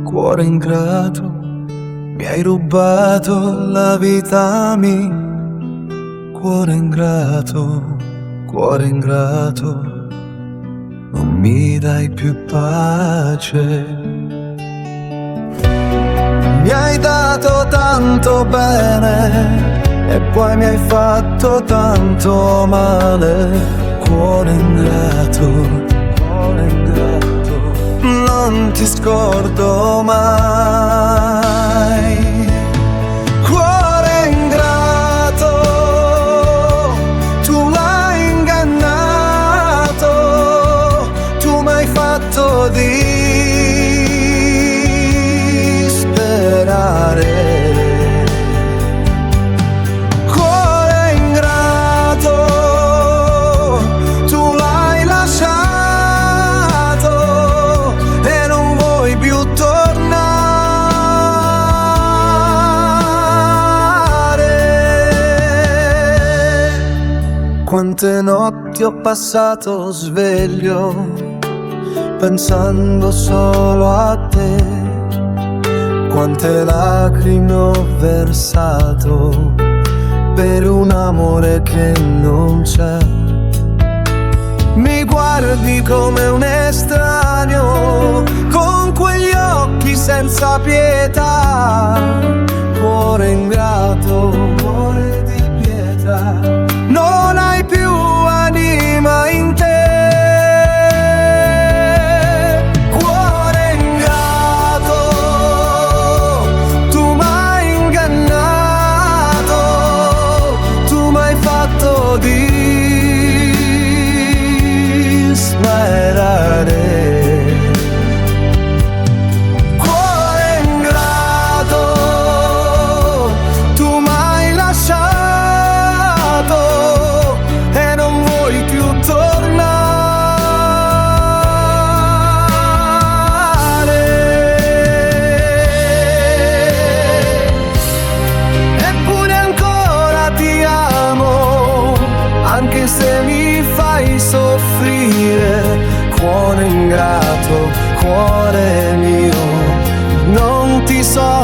cuore ingrato, mi hai rubato la vita mia. Cuore ingrato, non mi dai più pace. Mi hai dato tanto bene e poi mi hai fatto tanto male. Cuore ingrato, non ti scordo mai. Cuore ingrato, tu l'hai ingannato, tu m'hai fatto disperare. Quante notti ho passato sveglio, pensando solo a te. Quante lacrime ho versato per un amore che non c'è. Mi guardi come un estraneo, con quegli occhi senza pietà. Cuore ingrato, cuore di pietra, non hai più anima in te. Cuore ingrato, tu m'hai ingannato, tu m'hai fatto disperare. Se mi fai soffrire, cuore ingrato, cuore mio, non ti so